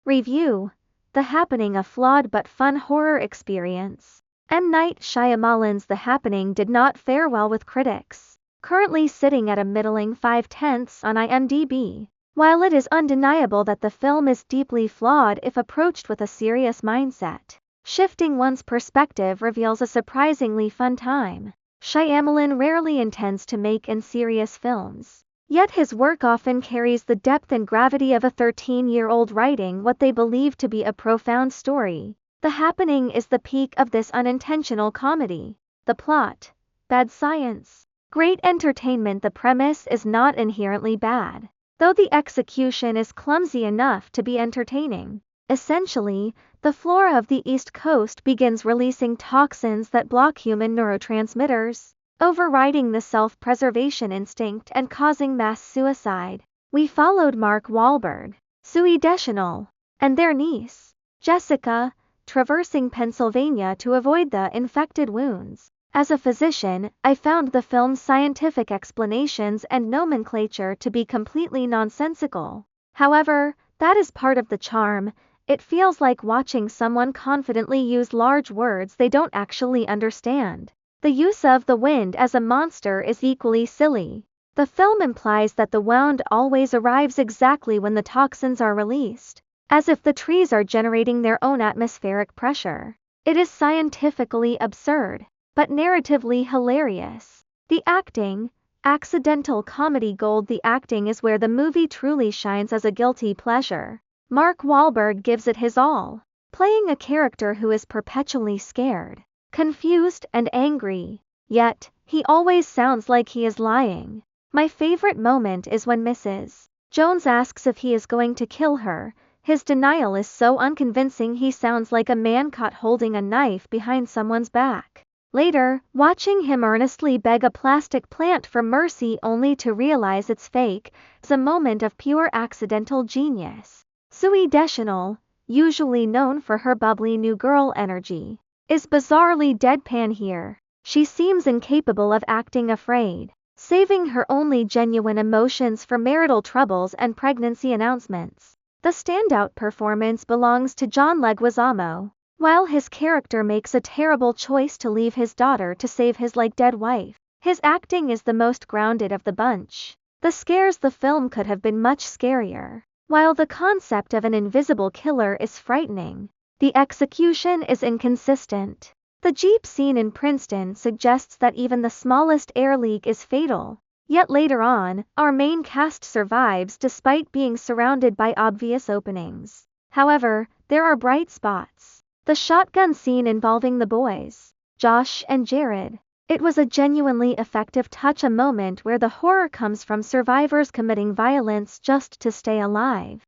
Review: The Happening, a flawed but fun horror experience. M. Night Shyamalan's The Happening did not fare well with critics, currently sitting at a middling 5/10 on IMDb. While it is undeniable that the film is deeply flawed if approached with a serious mindset, shifting one's perspective reveals a surprisingly fun time. Shyamalan rarely intends to make serious films, yet his work often carries the depth and gravity of a 13-year-old writing what they believe to be a profound story. The Happening is the peak of this unintentional comedy. The plot: bad science, great entertainment. The premise is not inherently bad, though the execution is clumsy enough to be entertaining. Essentially, the flora of the East Coast begins releasing toxins that block human neurotransmitters, overriding the self-preservation instinct and causing mass suicide. We followed Mark Wahlberg, Zooey Deschanel, and their niece, Jessica, traversing Pennsylvania to avoid the infected wounds. As a physician, I found the film's scientific explanations and nomenclature to be completely nonsensical. However, that is part of the charm. It feels like watching someone confidently use large words they don't actually understand. The use of the wind as a monster is equally silly. The film implies that the wound always arrives exactly when the toxins are released, as if the trees are generating their own atmospheric pressure. It is scientifically absurd, but narratively hilarious. The acting: accidental comedy gold. The acting is where the movie truly shines as a guilty pleasure. Mark Wahlberg gives it his all, playing a character who is perpetually scared, confused, and angry, yet he always sounds like he is lying. My favorite moment is when Mrs. Jones asks if he is going to kill her. His denial is so unconvincing he sounds like a man caught holding a knife behind someone's back. Later, watching him earnestly beg a plastic plant for mercy only to realize it's fake is a moment of pure accidental genius. Zooey Deschanel, usually known for her bubbly new girl energy, is bizarrely deadpan here. She seems incapable of acting afraid, saving her only genuine emotions for marital troubles and pregnancy announcements. The standout performance belongs to John Leguizamo. While his character makes a terrible choice to leave his daughter to save his dead wife, his acting is the most grounded of the bunch. The scares: the film could have been much scarier. While the concept of an invisible killer is frightening, the execution is inconsistent. The Jeep scene in Princeton suggests that even the smallest air leak is fatal, yet later on, our main cast survives despite being surrounded by obvious openings. However, there are bright spots. The shotgun scene involving the boys, Josh and Jared. It was a genuinely effective touch, a moment where the horror comes from survivors committing violence just to stay alive.